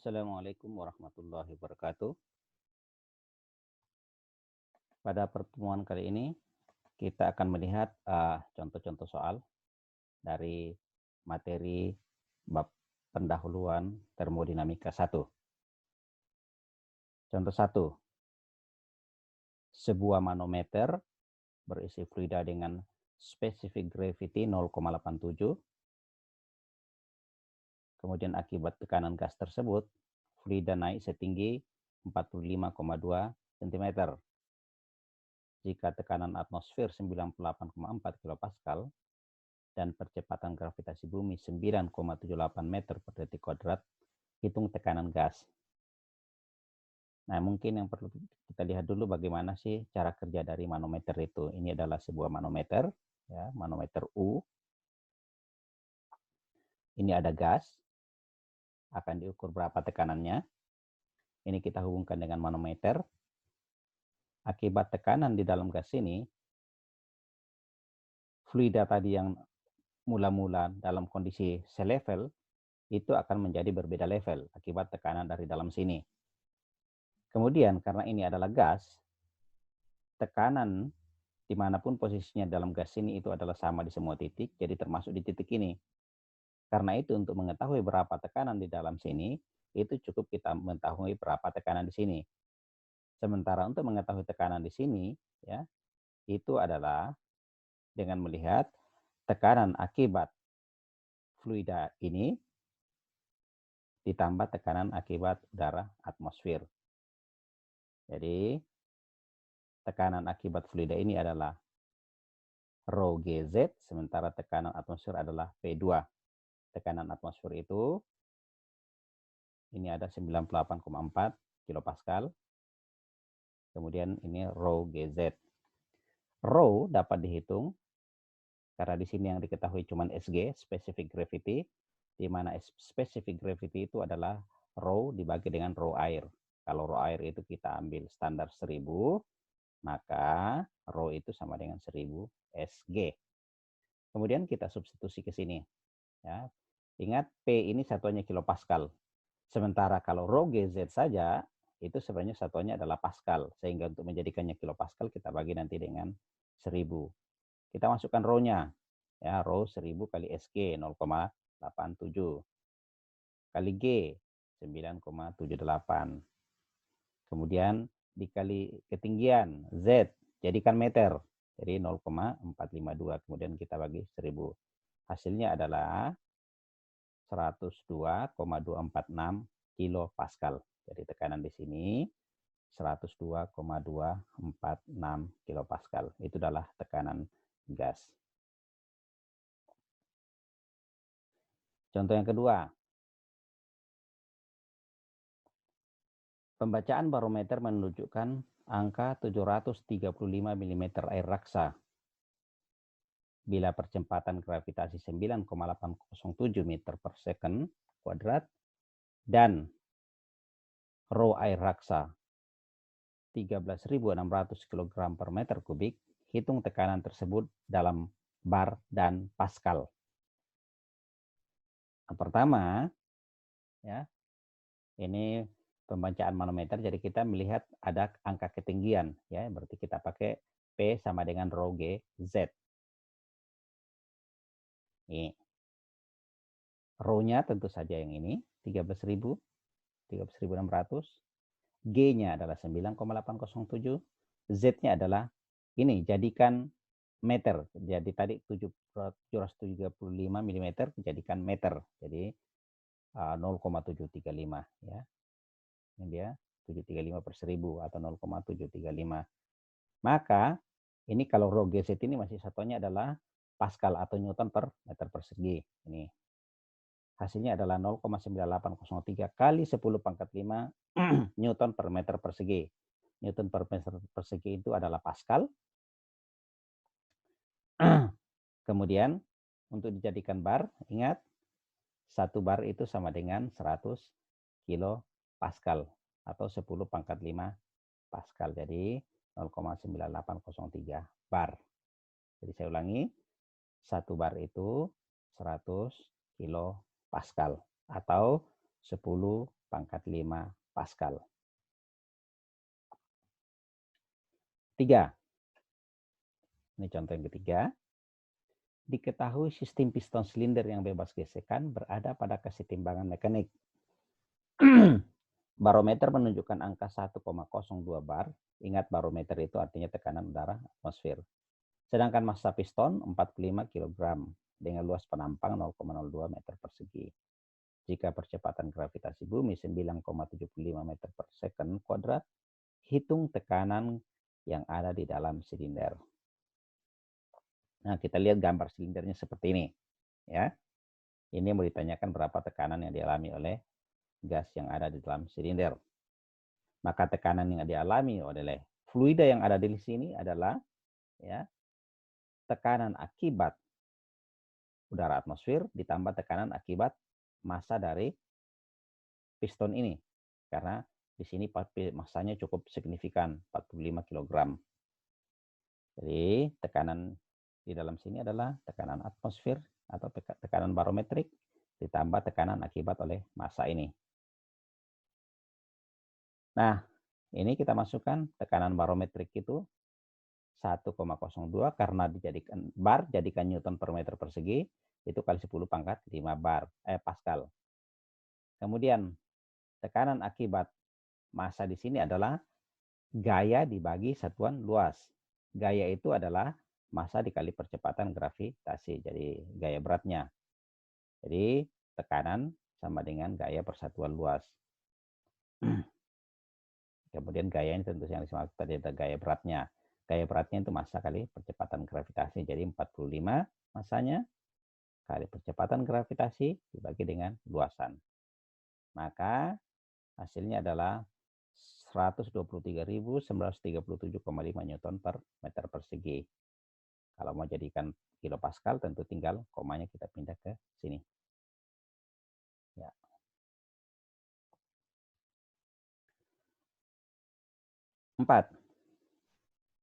Assalamualaikum warahmatullahi wabarakatuh. Pada pertemuan kali ini kita akan melihat contoh-contoh soal dari materi bab pendahuluan termodinamika 1. Contoh 1. Sebuah manometer berisi fluida dengan specific gravity 0,87. Kemudian akibat tekanan gas tersebut, fluida naik setinggi 45,2 cm. Jika tekanan atmosfer 98,4 kPa dan percepatan gravitasi bumi 9,78 meter per detik kuadrat, hitung tekanan gas. Nah, mungkin yang perlu kita lihat dulu bagaimana sih cara kerja dari manometer itu. Ini adalah sebuah manometer, ya, manometer U. Ini ada gas, akan diukur berapa tekanannya. Ini kita hubungkan dengan manometer. Akibat tekanan di dalam gas ini, fluida tadi yang mula-mula dalam kondisi selevel, itu akan menjadi berbeda level akibat tekanan dari dalam sini. Kemudian karena ini adalah gas, tekanan dimanapun posisinya dalam gas ini itu adalah sama di semua titik, jadi termasuk di titik ini. Karena itu untuk mengetahui berapa tekanan di dalam sini, itu cukup kita mengetahui berapa tekanan di sini. Sementara untuk mengetahui tekanan di sini, ya, itu adalah dengan melihat tekanan akibat fluida ini ditambah tekanan akibat udara atmosfer. Jadi tekanan akibat fluida ini adalah rho Gz, sementara tekanan atmosfer adalah P2. Tekanan atmosfer itu, ini ada 98,4 kilopascal. Kemudian ini rho Gz. Rho dapat dihitung, karena di sini yang diketahui cuma Sg, specific gravity, di mana specific gravity itu adalah rho dibagi dengan rho air. Kalau rho air itu kita ambil standar 1000, maka rho itu sama dengan 1000 Sg. Kemudian kita substitusi ke sini. Ya. Ingat P ini satuannya kilopascal. Sementara kalau rho Gz saja, itu sebenarnya satuannya adalah pascal. Sehingga untuk menjadikannya kilopascal kita bagi nanti dengan 1000. Kita masukkan rho-nya. Ya, rho 1000 kali Sg 0,87. Kali G 9,78. Kemudian dikali ketinggian Z, jadikan meter. Jadi 0,452. Kemudian kita bagi 1000. Hasilnya adalah 102,246 kilopascal. Jadi tekanan di sini 102,246 kilopascal. Itu adalah tekanan gas. Contoh yang kedua. Pembacaan barometer menunjukkan angka 735 mm air raksa. Bila percepatan gravitasi 9,807 meter per second kuadrat dan rho air raksa 13.600 kg per meter kubik, hitung tekanan tersebut dalam bar dan pascal. Yang pertama, ya, ini pembacaan manometer, jadi kita melihat ada angka ketinggian, ya, berarti kita pakai P sama dengan rho G Z. Ini rho-nya tentu saja yang ini 13.600, G-nya adalah 9,807, Z-nya adalah ini, jadikan meter. Jadi tadi 735 mm dijadikan meter. Jadi 0,735, ya. Ini dia 735 per 1000 atau 0,735. Maka ini kalau rho Gz ini masih satuannya adalah pascal atau newton per meter persegi. Ini hasilnya adalah 0,9803 kali 10 pangkat 5 newton per meter persegi. Newton per meter persegi itu adalah pascal. Kemudian untuk dijadikan bar, ingat 1 bar itu sama dengan 100 kilo pascal atau 10 pangkat 5 pascal. Jadi 0,9803 bar. Jadi saya ulangi, 1 bar itu 100 kilo pascal atau 10 pangkat 5 Pascal. 3. Ini contoh yang ketiga. Diketahui sistem piston silinder yang bebas gesekan berada pada kesetimbangan mekanik. Barometer menunjukkan angka 1,02 bar. Ingat barometer itu artinya tekanan udara atmosfer. Sedangkan massa piston 45 kg dengan luas penampang 0,02 meter persegi. Jika percepatan gravitasi bumi 9,75 meter per second kuadrat, hitung tekanan yang ada di dalam silinder. Nah, kita lihat gambar silindernya seperti ini. Ya. Ini mau ditanyakan berapa tekanan yang dialami oleh gas yang ada di dalam silinder. Maka tekanan yang dialami oleh fluida yang ada di sini adalah ya, tekanan akibat udara atmosfer ditambah tekanan akibat massa dari piston ini. Karena di sini massanya cukup signifikan, 45 kg. Jadi tekanan di dalam sini adalah tekanan atmosfer atau tekanan barometrik ditambah tekanan akibat oleh massa ini. Nah, ini kita masukkan tekanan barometrik itu 1,02 karena dijadikan bar, jadikan Newton per meter persegi, itu kali 10 pangkat 5 Pascal. Kemudian tekanan akibat massa di sini adalah gaya dibagi satuan luas. Gaya itu adalah massa dikali percepatan gravitasi, jadi gaya beratnya. Jadi tekanan sama dengan gaya persatuan luas. Kemudian gaya ini tentu yang dimaksud tadi ada gaya beratnya. Gaya beratnya itu massa kali percepatan gravitasi. Jadi 45 massanya kali percepatan gravitasi dibagi dengan luasan. Maka hasilnya adalah 123.937,5 Newton per meter persegi. Kalau mau jadikan kilopascal tentu tinggal komanya kita pindah ke sini. Ya. Empat.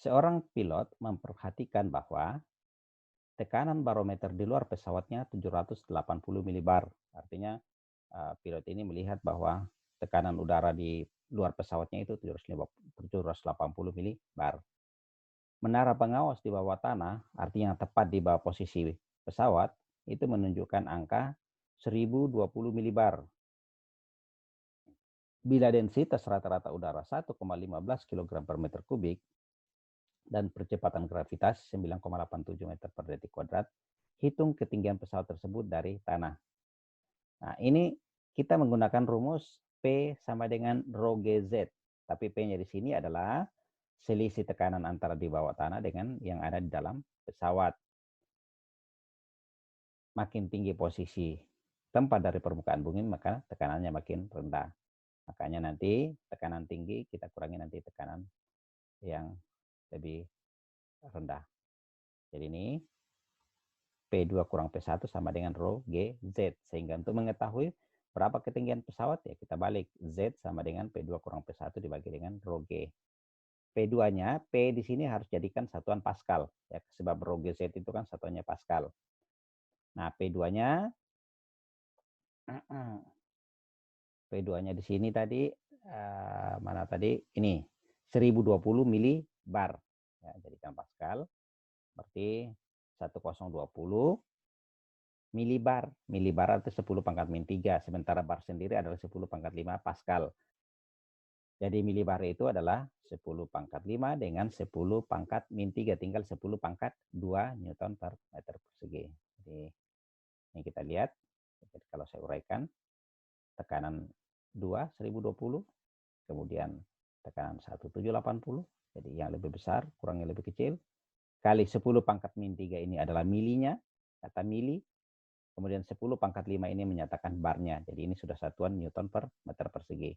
Seorang pilot memperhatikan bahwa tekanan barometer di luar pesawatnya 780 milibar. Artinya pilot ini melihat bahwa tekanan udara di luar pesawatnya itu 780 milibar. Menara pengawas di bawah tanah, artinya tepat di bawah posisi pesawat, itu menunjukkan angka 1020 milibar. Bila densitas rata-rata udara 1,15 kg per meter kubik dan percepatan gravitasi 9,87 meter per detik kuadrat, hitung ketinggian pesawat tersebut dari tanah. Nah, ini kita menggunakan rumus P sama dengan rho GZ. Tapi P-nya di sini adalah selisih tekanan antara di bawah tanah dengan yang ada di dalam pesawat. Makin tinggi posisi tempat dari permukaan bumi, maka tekanannya makin rendah. Makanya nanti tekanan tinggi kita kurangi nanti tekanan yang lebih rendah. Jadi ini P2 kurang P1 sama dengan rho GZ. Sehingga untuk mengetahui berapa ketinggian pesawat, ya kita balik. Z sama dengan P2 kurang P1 dibagi dengan rho G. P2-nya, P di sini harus jadikan satuan Pascal. Ya, sebab rho GZ itu kan satuannya Pascal. Nah, P2-nya P2-nya di sini tadi, mana tadi? Ini, 1020 milibar. Ya, jadikan Pascal. Berarti 1020 milibar. Milibar itu 10 pangkat min 3. Sementara bar sendiri adalah 10 pangkat 5 Pascal. Jadi milibar itu adalah 10 pangkat 5 dengan 10 pangkat min 3. Tinggal 10 pangkat 2 Newton per meter persegi. Jadi ini kita lihat. Jadi kalau saya uraikan, tekanan 2, 1020. Kemudian tekanan 1, 780. Jadi yang lebih besar, kurang yang lebih kecil. Kali 10 pangkat min 3 ini adalah milinya. Kata mili. Kemudian 10 pangkat 5 ini menyatakan barnya. Jadi ini sudah satuan Newton per meter persegi.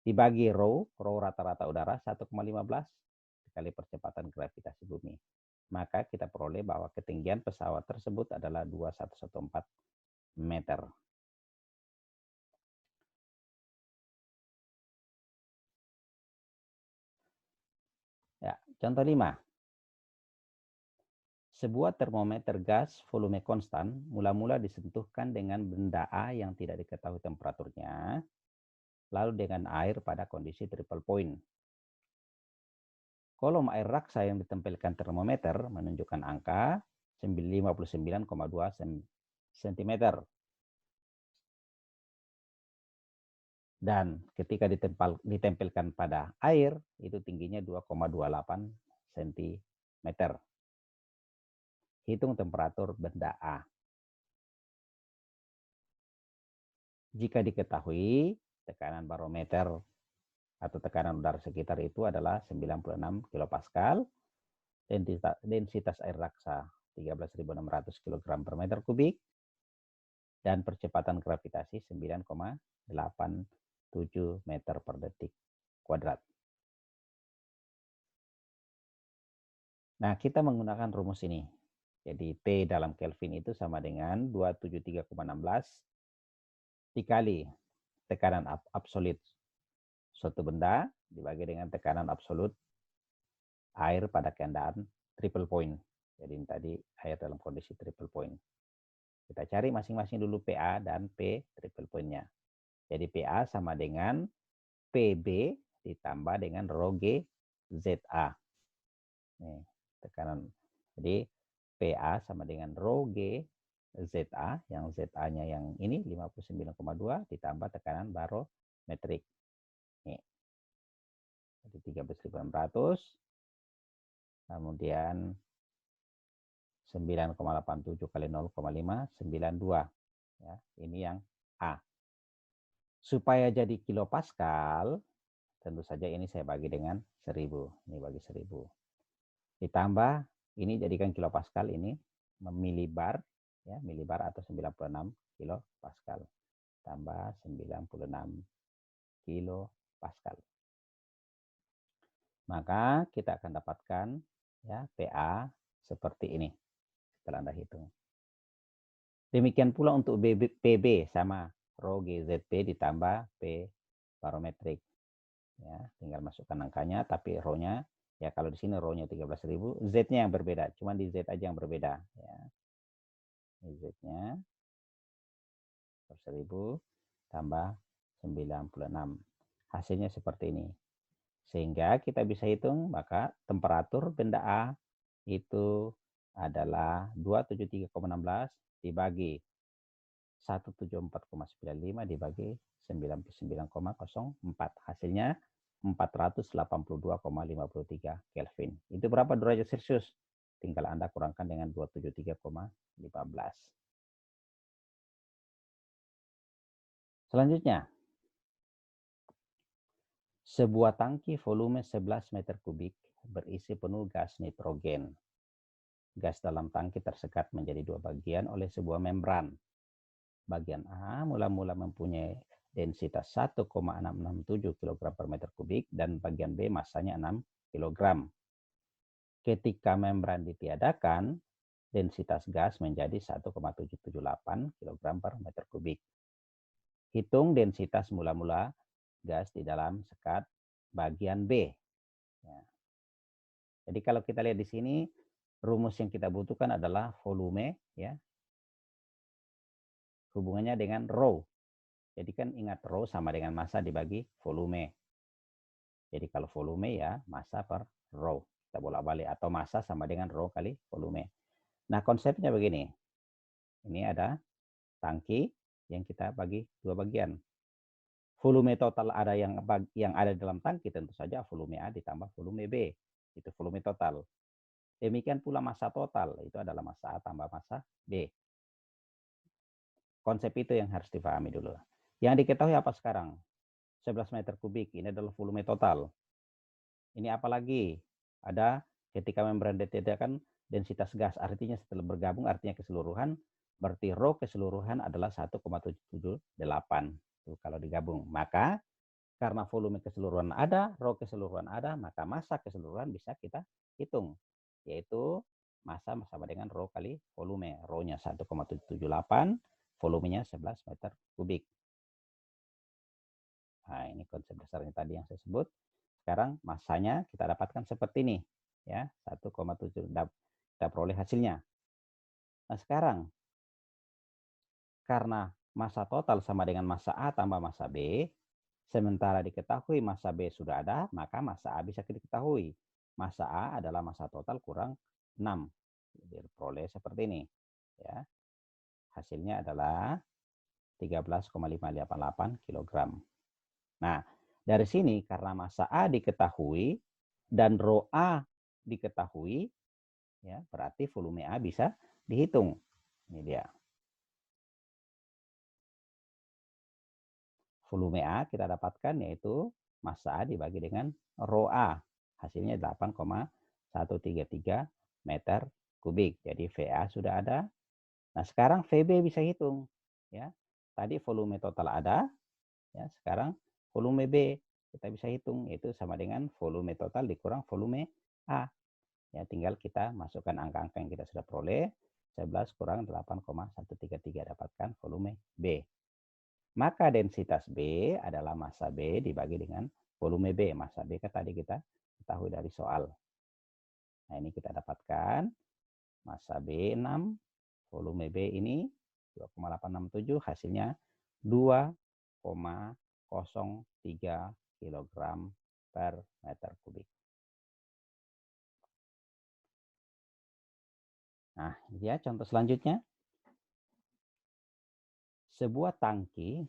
Dibagi rho rata-rata udara 1,15 kali percepatan gravitasi bumi. Maka kita peroleh bahwa ketinggian pesawat tersebut adalah 2114 meter. Ya, contoh 5. Sebuah termometer gas volume konstan mula-mula disentuhkan dengan benda A yang tidak diketahui temperaturnya. lalu dengan air pada kondisi triple point. Kolom air raksa yang ditempelkan termometer menunjukkan angka 59,2 cm. Dan ketika ditempelkan pada air, itu tingginya 2,28 cm. Hitung temperatur benda A. Jika diketahui tekanan barometer atau tekanan udara sekitar itu adalah 96 kPa, densitas air raksa 13.600 kg per meter kubik, dan percepatan gravitasi 9,87 meter per detik kuadrat. Nah, kita menggunakan rumus ini. Jadi T dalam Kelvin itu sama dengan 273,16 dikali tekanan absolut suatu benda dibagi dengan tekanan absolut air pada keadaan triple point. Jadi ini tadi air dalam kondisi triple point. Kita cari masing-masing dulu PA dan P triple point-nya. Jadi PA sama dengan PB ditambah dengan rho G ZA. Nih, tekanan. Jadi PA sama dengan rho G ZA, yang ZA-nya yang ini 59,2 ditambah tekanan barometrik. Nih. Jadi 13.600, kemudian 9,87 kali 0,592. Ya, ini yang A. Supaya jadi kilopascal, tentu saja ini saya bagi dengan 1000. Ini bagi 1000. Ditambah, ini jadikan kilopascal, ini milibar, ya, milibar atau 96 kilopascal. Tambah 96 kilopascal. Maka kita akan dapatkan ya PA seperti ini setelah Anda hitung. Demikian pula untuk PB sama rho GZP ditambah P barometrik. Ya, tinggal masukkan angkanya, tapi rho-nya ya kalau di sini rho-nya 13.000, Z-nya yang berbeda, cuma di Z aja yang berbeda ya. Z-nya per 1000 tambah 96. Hasilnya seperti ini. Sehingga kita bisa hitung, maka temperatur benda A itu adalah 273,16 dibagi 174,95 dibagi 99,04. Hasilnya 482,53 Kelvin. Itu berapa derajat Celcius? Tinggal Anda kurangkan dengan 273,15. Selanjutnya, sebuah tangki volume 11 meter kubik berisi penuh gas nitrogen. Gas dalam tangki tersekat menjadi dua bagian oleh sebuah membran. Bagian A mula-mula mempunyai densitas 1,667 kg per meter kubik dan bagian B masanya 6 kg. Ketika membran ditiadakan, densitas gas menjadi 1,778 kg per meter kubik. Hitung densitas mula-mula gas di dalam sekat bagian B. Ya. Jadi kalau kita lihat di sini, rumus yang kita butuhkan adalah volume, ya, hubungannya dengan rho. Jadi kan ingat rho sama dengan massa dibagi volume. Jadi kalau volume ya massa per rho. Kita bolak-balik, atau massa sama dengan rho kali volume. Nah, konsepnya begini. Ini ada tangki yang kita bagi dua bagian. Volume total ada yang ada dalam tangki tentu saja volume A ditambah volume B. Itu volume total. Demikian pula massa total, itu adalah massa A tambah massa B. Konsep itu yang harus dipahami dulu. Yang diketahui apa sekarang? 11 meter kubik, ini adalah volume total. Ini apalagi? Ada ketika membran ditiadakan densitas gas, artinya setelah bergabung, artinya keseluruhan, berarti rho keseluruhan adalah 1,778. Itu kalau digabung. Maka karena volume keseluruhan ada, rho keseluruhan ada, maka massa keseluruhan bisa kita hitung. Yaitu massa sama dengan rho kali volume. Rho-nya 1,778, volumenya 11 meter kubik. Nah, ini konsep dasarnya tadi yang saya sebut. Sekarang massanya kita dapatkan seperti ini, ya, 1,7 kita peroleh hasilnya. Nah, sekarang karena massa total sama dengan massa A tambah massa B, Sementara diketahui massa B sudah ada, maka massa A bisa diketahui. Massa A adalah massa total kurang 6. Diperoleh seperti ini. Ya. Hasilnya adalah 13,588 kg. Nah, dari sini karena massa A diketahui dan rho A diketahui, ya, berarti volume A bisa dihitung. Ini dia. Volume A kita dapatkan yaitu massa A dibagi dengan rho A. Hasilnya 8,133 meter kubik. Jadi VA sudah ada. Nah, sekarang VB bisa hitung. Ya. Tadi volume total ada. Ya, sekarang volume B kita bisa hitung, yaitu sama dengan volume total dikurang volume A. Ya, tinggal kita masukkan angka-angka yang kita sudah peroleh. 11 kurang 8,133 dapatkan volume B. Maka densitas B adalah massa B dibagi dengan volume B. Massa B kan tadi kita ketahui dari soal. Nah, ini kita dapatkan massa B 6, volume B ini 2,867, hasilnya 2,03 kg per meter kubik. Nah, ini ya contoh selanjutnya. Sebuah tangki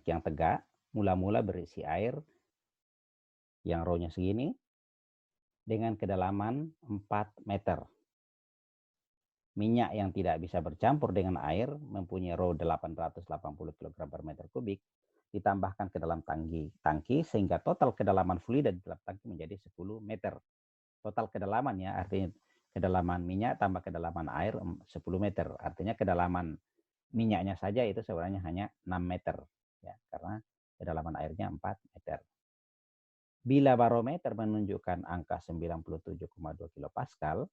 yang tegak, mula-mula berisi air yang rho-nya segini, dengan kedalaman 4 meter. Minyak yang tidak bisa bercampur dengan air mempunyai rho 880 kg per meter kubik, ditambahkan ke dalam tangki sehingga total kedalaman fluida di dalam tangki menjadi 10 meter. Total kedalaman ya, artinya kedalaman minyak tambah kedalaman air 10 meter. Artinya kedalaman minyaknya saja itu sebenarnya hanya 6 meter. Ya, karena kedalaman airnya 4 meter. Bila barometer menunjukkan angka 97,2 kilopascal,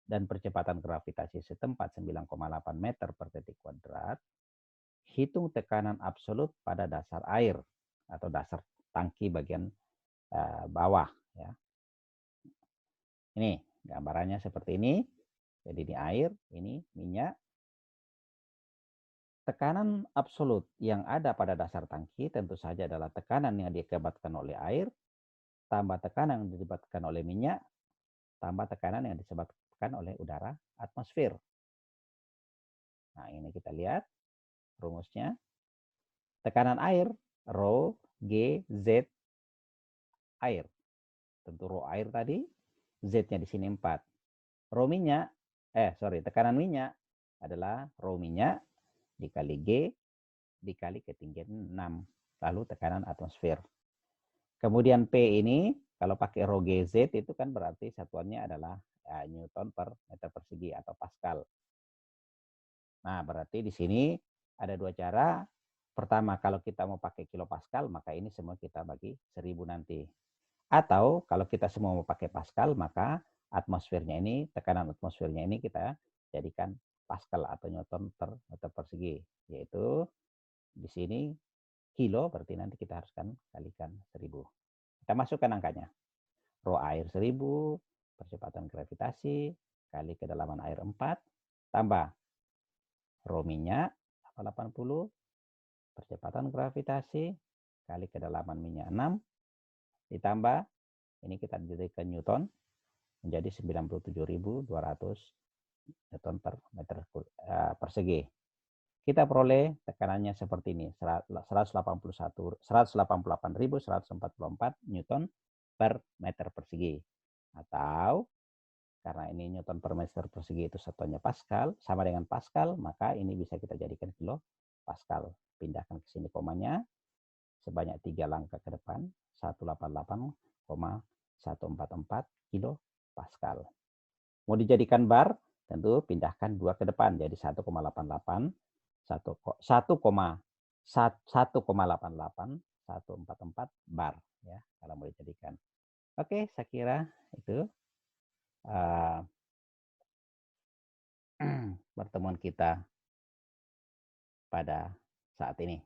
dan percepatan gravitasi setempat 9,8 meter per detik kuadrat, hitung tekanan absolut pada dasar air atau dasar tangki bagian bawah. Ya. Ini gambarannya seperti ini. Jadi ini air, ini minyak. Tekanan absolut yang ada pada dasar tangki tentu saja adalah tekanan yang diakibatkan oleh air, tambah tekanan yang disebabkan oleh minyak, tambah tekanan yang disebabkan oleh udara atmosfer. Nah, ini kita lihat rumusnya. Tekanan air, rho, G, Z, air. Tentu rho air tadi, Z-nya di sini 4. Rho minyak, tekanan minyak adalah rho minyak dikali G dikali ketinggian 6. Lalu tekanan atmosfer. Kemudian P ini, kalau pakai rho GZ itu kan berarti satuannya adalah Newton per meter persegi atau Pascal. Nah, berarti di sini ada dua cara. Pertama, kalau kita mau pakai kilopascal, maka ini semua kita bagi 1000 nanti. Atau kalau kita semua mau pakai pascal, maka atmosfernya ini, tekanan atmosfernya ini kita jadikan pascal atau newton per meter persegi. Yaitu di sini kilo, berarti nanti kita haruskan kalikan 1000. Kita masukkan angkanya. Rho air 1000, percepatan gravitasi, kali kedalaman air 4, tambah rho minyak 80, percepatan gravitasi, kali kedalaman minyak 6, ditambah, ini kita jadikan Newton, menjadi 97.200 Newton per meter persegi. Kita peroleh tekanannya seperti ini, 188.144 Newton per meter persegi. Atau karena ini Newton per meter persegi itu satuannya Pascal, sama dengan Pascal, maka ini bisa kita jadikan kilo Pascal. Pindahkan ke sini komanya, sebanyak 3 langkah ke depan, 188,144 kilo Pascal. Mau dijadikan bar, tentu pindahkan 2 ke depan, jadi 1,88, 1,188 bar ya kalau mau dijadikan. Oke, saya kira itu pertemuan kita pada saat ini.